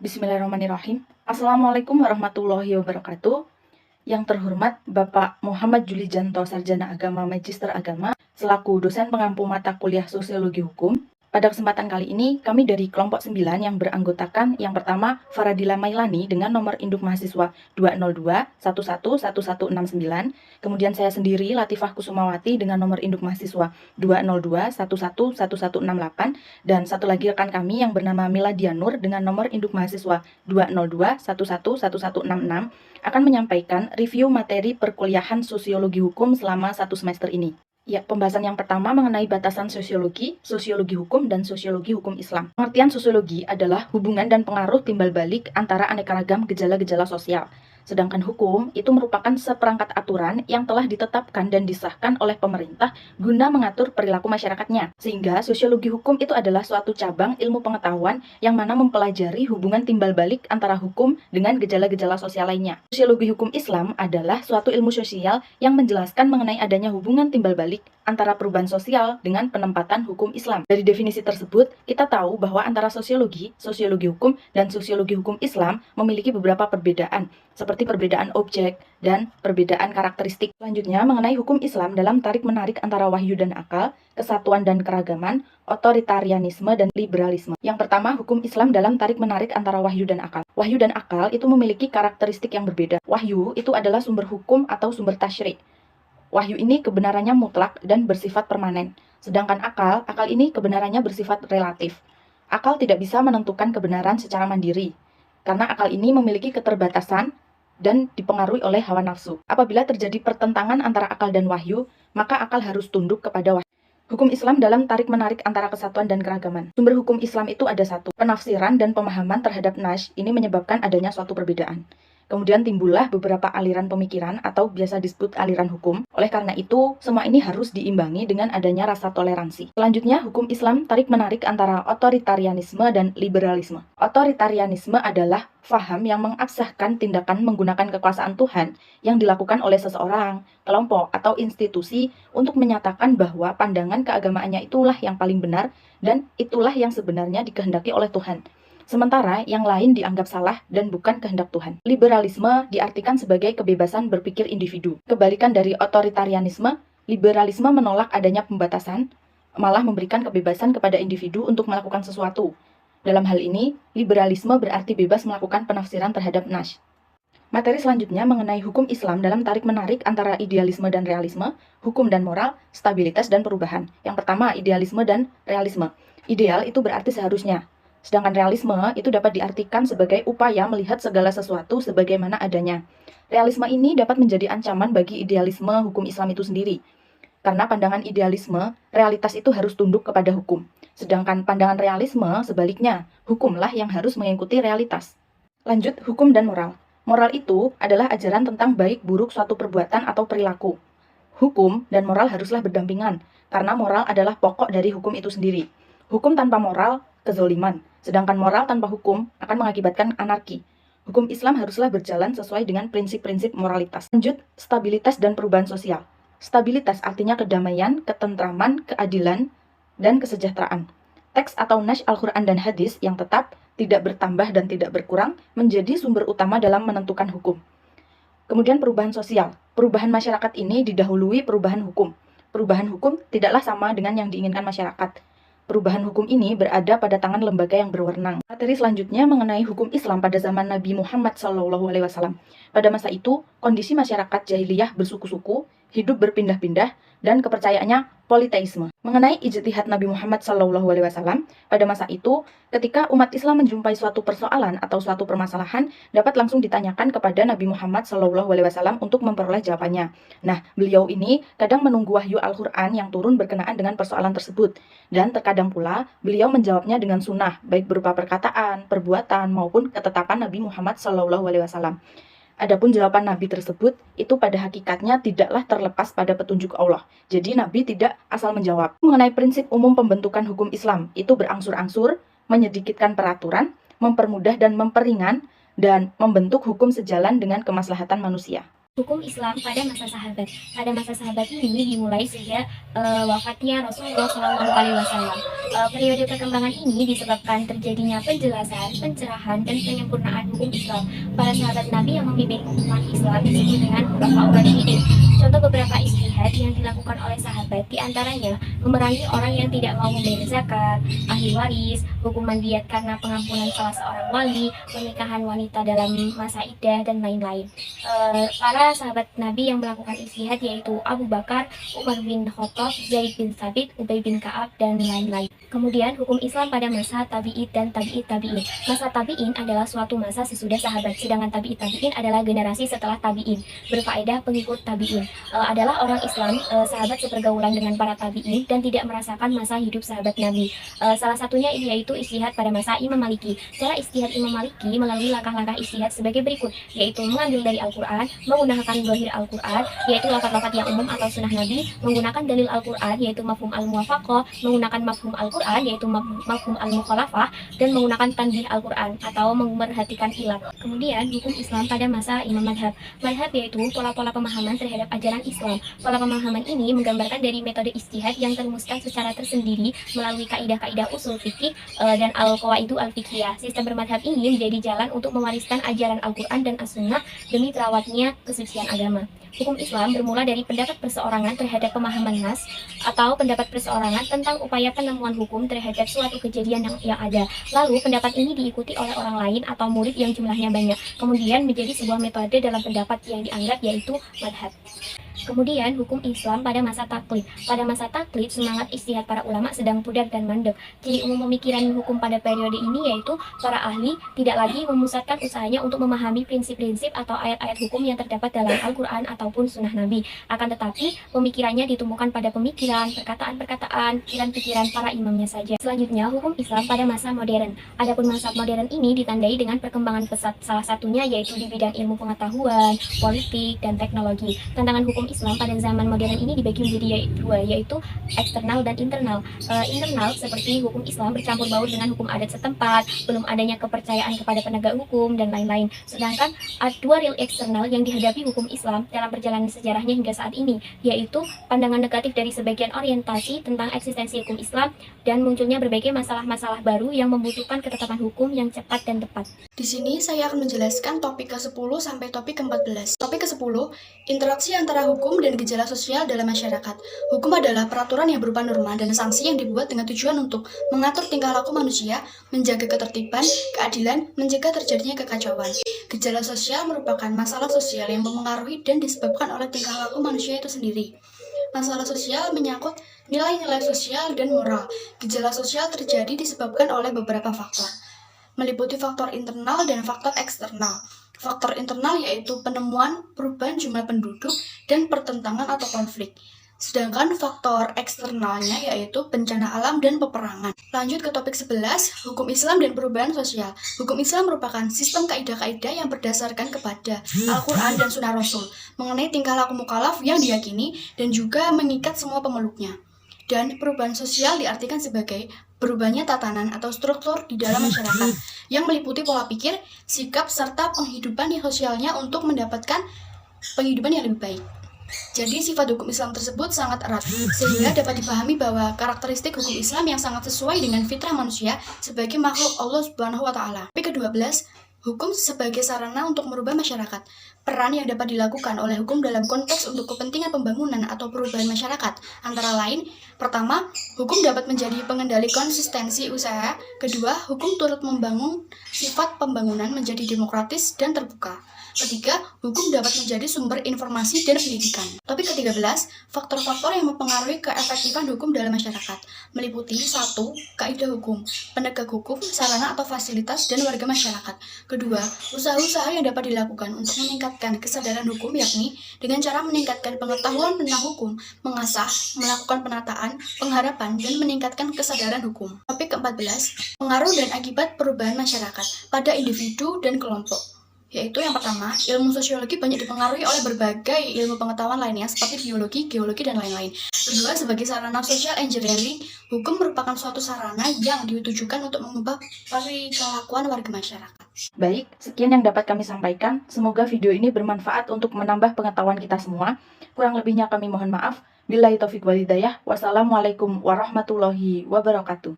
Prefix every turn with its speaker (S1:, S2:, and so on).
S1: Bismillahirrahmanirrahim. Assalamualaikum warahmatullahi wabarakatuh. Yang terhormat Bapak Muhammad Julijanto, Sarjana Agama, Magister Agama, selaku dosen pengampu mata kuliah Sosiologi Hukum. Pada kesempatan kali ini, kami dari kelompok 9 yang beranggotakan yang pertama Faradila Mailani dengan nomor induk mahasiswa 202111169, kemudian saya sendiri Latifah Kusumawati dengan nomor induk mahasiswa 202111168, dan satu lagi rekan kami yang bernama Miladia Nur dengan nomor induk mahasiswa 202111166 akan menyampaikan review materi perkuliahan Sosiologi Hukum selama 1 semester ini. Ya, pembahasan yang pertama mengenai batasan sosiologi, sosiologi hukum, dan sosiologi hukum Islam. Pengertian sosiologi adalah hubungan dan pengaruh timbal balik antara aneka ragam gejala-gejala sosial. Sedangkan hukum itu merupakan seperangkat aturan yang telah ditetapkan dan disahkan oleh pemerintah guna mengatur perilaku masyarakatnya. Sehingga sosiologi hukum itu adalah suatu cabang ilmu pengetahuan yang mana mempelajari hubungan timbal balik antara hukum dengan gejala-gejala sosial lainnya. Sosiologi hukum Islam adalah suatu ilmu sosial yang menjelaskan mengenai adanya hubungan timbal balik antara perubahan sosial dengan penempatan hukum Islam. Dari definisi tersebut, kita tahu bahwa antara sosiologi, sosiologi hukum, dan sosiologi hukum Islam memiliki beberapa perbedaan, seperti perbedaan objek dan perbedaan karakteristik. Selanjutnya, mengenai hukum Islam dalam tarik-menarik antara wahyu dan akal, kesatuan dan keragaman, otoritarianisme dan liberalisme. Yang pertama, hukum Islam dalam tarik-menarik antara wahyu dan akal. Wahyu dan akal itu memiliki karakteristik yang berbeda. Wahyu itu adalah sumber hukum atau sumber tasyri'. Wahyu ini kebenarannya mutlak dan bersifat permanen. Sedangkan akal ini kebenarannya bersifat relatif. Akal tidak bisa menentukan kebenaran secara mandiri, karena akal ini memiliki keterbatasan dan dipengaruhi oleh hawa nafsu. Apabila terjadi pertentangan antara akal dan wahyu, maka akal harus tunduk kepada wahyu. Hukum Islam dalam tarik-menarik antara kesatuan dan keragaman. Sumber hukum Islam itu ada satu. Penafsiran dan pemahaman terhadap nas ini menyebabkan adanya suatu perbedaan. Kemudian timbullah beberapa aliran pemikiran atau biasa disebut aliran hukum. Oleh karena itu, semua ini harus diimbangi dengan adanya rasa toleransi. Selanjutnya, hukum Islam tarik-menarik antara otoritarianisme dan liberalisme. Otoritarianisme adalah faham yang mengabsahkan tindakan menggunakan kekuasaan Tuhan yang dilakukan oleh seseorang, kelompok, atau institusi untuk menyatakan bahwa pandangan keagamaannya itulah yang paling benar dan itulah yang sebenarnya dikehendaki oleh Tuhan. Sementara yang lain dianggap salah dan bukan kehendak Tuhan. Liberalisme diartikan sebagai kebebasan berpikir individu. Kebalikan dari otoritarianisme, liberalisme menolak adanya pembatasan, malah memberikan kebebasan kepada individu untuk melakukan sesuatu. Dalam hal ini, liberalisme berarti bebas melakukan penafsiran terhadap nas. Materi selanjutnya mengenai hukum Islam dalam tarik-menarik antara idealisme dan realisme, hukum dan moral, stabilitas dan perubahan. Yang pertama, idealisme dan realisme. Ideal itu berarti seharusnya. Sedangkan realisme itu dapat diartikan sebagai upaya melihat segala sesuatu sebagaimana adanya. Realisme ini dapat menjadi ancaman bagi idealisme hukum Islam itu sendiri. Karena pandangan idealisme, realitas itu harus tunduk kepada hukum. Sedangkan pandangan realisme, sebaliknya, hukumlah yang harus mengikuti realitas. Lanjut, hukum dan moral. Moral itu adalah ajaran tentang baik buruk suatu perbuatan atau perilaku. Hukum dan moral haruslah berdampingan, karena moral adalah pokok dari hukum itu sendiri. Hukum tanpa moral, kezoliman. Sedangkan moral tanpa hukum akan mengakibatkan anarki. Hukum Islam haruslah berjalan sesuai dengan prinsip-prinsip moralitas. Lanjut, stabilitas dan perubahan sosial. Stabilitas artinya kedamaian, ketentraman, keadilan, dan kesejahteraan. Teks atau nas Al-Quran dan hadis yang tetap, tidak bertambah dan tidak berkurang, menjadi sumber utama dalam menentukan hukum. Kemudian perubahan sosial. Perubahan masyarakat ini didahului perubahan hukum. Perubahan hukum tidaklah sama dengan yang diinginkan masyarakat. Perubahan hukum ini berada pada tangan lembaga yang berwenang. Materi selanjutnya mengenai hukum Islam pada zaman Nabi Muhammad SAW. Pada masa itu, kondisi masyarakat jahiliyah bersuku-suku, hidup berpindah-pindah, dan kepercayaannya politeisme. Mengenai ijtihad Nabi Muhammad SAW, pada masa itu, ketika umat Islam menjumpai suatu persoalan atau suatu permasalahan, dapat langsung ditanyakan kepada Nabi Muhammad SAW untuk memperoleh jawabannya. Nah, beliau ini kadang menunggu wahyu Al-Quran yang turun berkenaan dengan persoalan tersebut, dan terkadang pula beliau menjawabnya dengan sunnah, baik berupa perkataan, perbuatan, maupun ketetapan Nabi Muhammad SAW. Adapun jawaban Nabi tersebut, itu pada hakikatnya tidaklah terlepas pada petunjuk Allah. Jadi Nabi tidak asal menjawab. Mengenai prinsip umum pembentukan hukum Islam, itu berangsur-angsur, menyedikitkan peraturan, mempermudah dan memperingan, dan membentuk hukum sejalan dengan kemaslahatan manusia.
S2: Hukum Islam pada masa sahabat. Pada masa sahabat ini dimulai sejak wafatnya Rasulullah SAW. Periode perkembangan ini disebabkan terjadinya penjelasan, pencerahan, dan penyempurnaan hukum Islam. Para sahabat Nabi yang memimpin umat Islam disebut dengan Khulafaur Rasyidin. Contoh beberapa ijtihad yang dilakukan oleh sahabat diantaranya memerangi orang yang tidak mau membayar zakat, ahli waris, hukuman diat karena pengampunan salah seorang wali, pernikahan wanita dalam masa iddah, dan lain-lain. Para sahabat Nabi yang melakukan ijtihad yaitu Abu Bakar, Umar bin Khattab, Zaid bin Thabit, Ubay bin Ka'ab, dan lain-lain. Kemudian hukum Islam pada masa tabi'id dan tabi'id tabi'in. Masa tabi'in adalah suatu masa sesudah sahabat, sedangkan tabi'id tabi'in adalah generasi setelah tabi'in. Berfaedah pengikut tabi'in adalah orang Islam, sahabat sepergaulan dengan para tabi'in dan tidak merasakan masa hidup sahabat Nabi. Salah satunya yaitu ijtihad pada masa Imam Maliki. Cara ijtihad Imam Maliki melalui langkah-langkah ijtihad sebagai berikut, yaitu mengambil dari Al-Quran, menggunakan zahir Al-Quran, yaitu lafaz-lafaz yang umum atau sunnah Nabi, menggunakan dalil Al-Quran, yaitu mafhum al-muwafaqah, menggunakan mafhum Al-Quran, yaitu mafhum al-mukhalafah, dan menggunakan tanbih Al-Quran atau memperhatikan ilat. Kemudian hukum Islam pada masa Imam Madhab. Madhab yaitu pola-pola pemahaman terhadap ajaran Islam. Pola pemahaman ini menggambarkan dari metode ijtihad yang terumuskan secara tersendiri melalui kaidah-kaidah usul fikih dan al-qawaidul al-fiqhiyah. Sistem bermadhab ini menjadi jalan untuk mewariskan ajaran Al-Quran dan As-Sunnah demi terawatnya kesucian agama. Hukum Islam bermula dari pendapat perseorangan terhadap pemahaman nas atau pendapat perseorangan tentang upaya penemuan hukum terhadap suatu kejadian yang ada. Lalu pendapat ini diikuti oleh orang lain atau murid yang jumlahnya banyak. Kemudian menjadi sebuah metode dalam pendapat yang dianggap yaitu madhab. Kemudian hukum Islam pada masa taklid. Pada masa taklid, semangat ijtihad para ulama sedang pudar dan mandek. Jadi umum pemikiran hukum pada periode ini yaitu para ahli tidak lagi memusatkan usahanya untuk memahami prinsip-prinsip atau ayat-ayat hukum yang terdapat dalam Al-Quran ataupun sunnah Nabi. Akan tetapi pemikirannya ditumbuhkan pada pemikiran, perkataan-perkataan, pikiran-pikiran para imamnya saja. Selanjutnya hukum Islam pada masa modern. Adapun masa modern ini ditandai dengan perkembangan pesat, salah satunya yaitu di bidang ilmu pengetahuan, politik, dan teknologi. Tantangan hukum Islam pada zaman modern ini dibagi menjadi dua, yaitu eksternal dan internal. Internal seperti hukum Islam bercampur baur dengan hukum adat setempat, belum adanya kepercayaan kepada penegak hukum, dan lain-lain. Sedangkan dua real eksternal yang dihadapi hukum Islam dalam perjalanan sejarahnya hingga saat ini, yaitu pandangan negatif dari sebagian orientasi tentang eksistensi hukum Islam dan munculnya berbagai masalah-masalah baru yang membutuhkan ketetapan hukum yang cepat dan tepat.
S3: Di sini saya akan menjelaskan topik ke-10 sampai topik ke-14. Topik ke-10, interaksi antara hukum dan gejala sosial dalam masyarakat. Hukum adalah peraturan yang berupa norma dan sanksi yang dibuat dengan tujuan untuk mengatur tingkah laku manusia, menjaga ketertiban, keadilan, mencegah terjadinya kekacauan. Gejala sosial merupakan masalah sosial yang mempengaruhi dan disebabkan oleh tingkah laku manusia itu sendiri. Masalah sosial menyangkut nilai-nilai sosial dan moral. Gejala sosial terjadi disebabkan oleh beberapa faktor, meliputi faktor internal dan faktor eksternal. Faktor internal yaitu penemuan, perubahan jumlah penduduk, dan pertentangan atau konflik. Sedangkan faktor eksternalnya yaitu bencana alam dan peperangan. Lanjut ke topik 11, hukum Islam dan perubahan sosial. Hukum Islam merupakan sistem kaidah-kaidah yang berdasarkan kepada Al-Quran dan Sunnah Rasul mengenai tingkah laku mukallaf yang diyakini dan juga mengikat semua pemeluknya. Dan perubahan sosial diartikan sebagai berubahnya tatanan atau struktur di dalam masyarakat yang meliputi pola pikir, sikap, serta penghidupan sosialnya untuk mendapatkan penghidupan yang lebih baik. Jadi sifat hukum Islam tersebut sangat erat, sehingga dapat dipahami bahwa karakteristik hukum Islam yang sangat sesuai dengan fitrah manusia sebagai makhluk Allah Subhanahu wa Ta'ala. Ke-12, hukum sebagai sarana untuk merubah masyarakat. Peran yang dapat dilakukan oleh hukum dalam konteks untuk kepentingan pembangunan atau perubahan masyarakat antara lain, pertama, hukum dapat menjadi pengendali konsistensi usaha. Kedua, hukum turut membangun sifat pembangunan menjadi demokratis dan terbuka. Ketiga, hukum dapat menjadi sumber informasi dan pendidikan. Topik ke-13, faktor-faktor yang mempengaruhi keefektifan hukum dalam masyarakat, meliputi 1. Kaidah hukum, penegak hukum, sarana atau fasilitas, dan warga masyarakat. Kedua, usaha-usaha yang dapat dilakukan untuk meningkatkan kesadaran hukum, yakni dengan cara meningkatkan pengetahuan tentang hukum, mengasah, melakukan penataan, pengharapan, dan meningkatkan kesadaran hukum. Topik ke-14, pengaruh dan akibat perubahan masyarakat pada individu dan kelompok. Yaitu yang pertama, ilmu sosiologi banyak dipengaruhi oleh berbagai ilmu pengetahuan lainnya seperti biologi, geologi, dan lain-lain. Kedua, sebagai sarana social engineering, hukum merupakan suatu sarana yang ditujukan untuk mengubah perilakuan warga masyarakat.
S1: Baik, sekian yang dapat kami sampaikan. Semoga video ini bermanfaat untuk menambah pengetahuan kita semua. Kurang lebihnya kami mohon maaf. Billahi taufiq wal hidayah. Wassalamualaikum warahmatullahi wabarakatuh.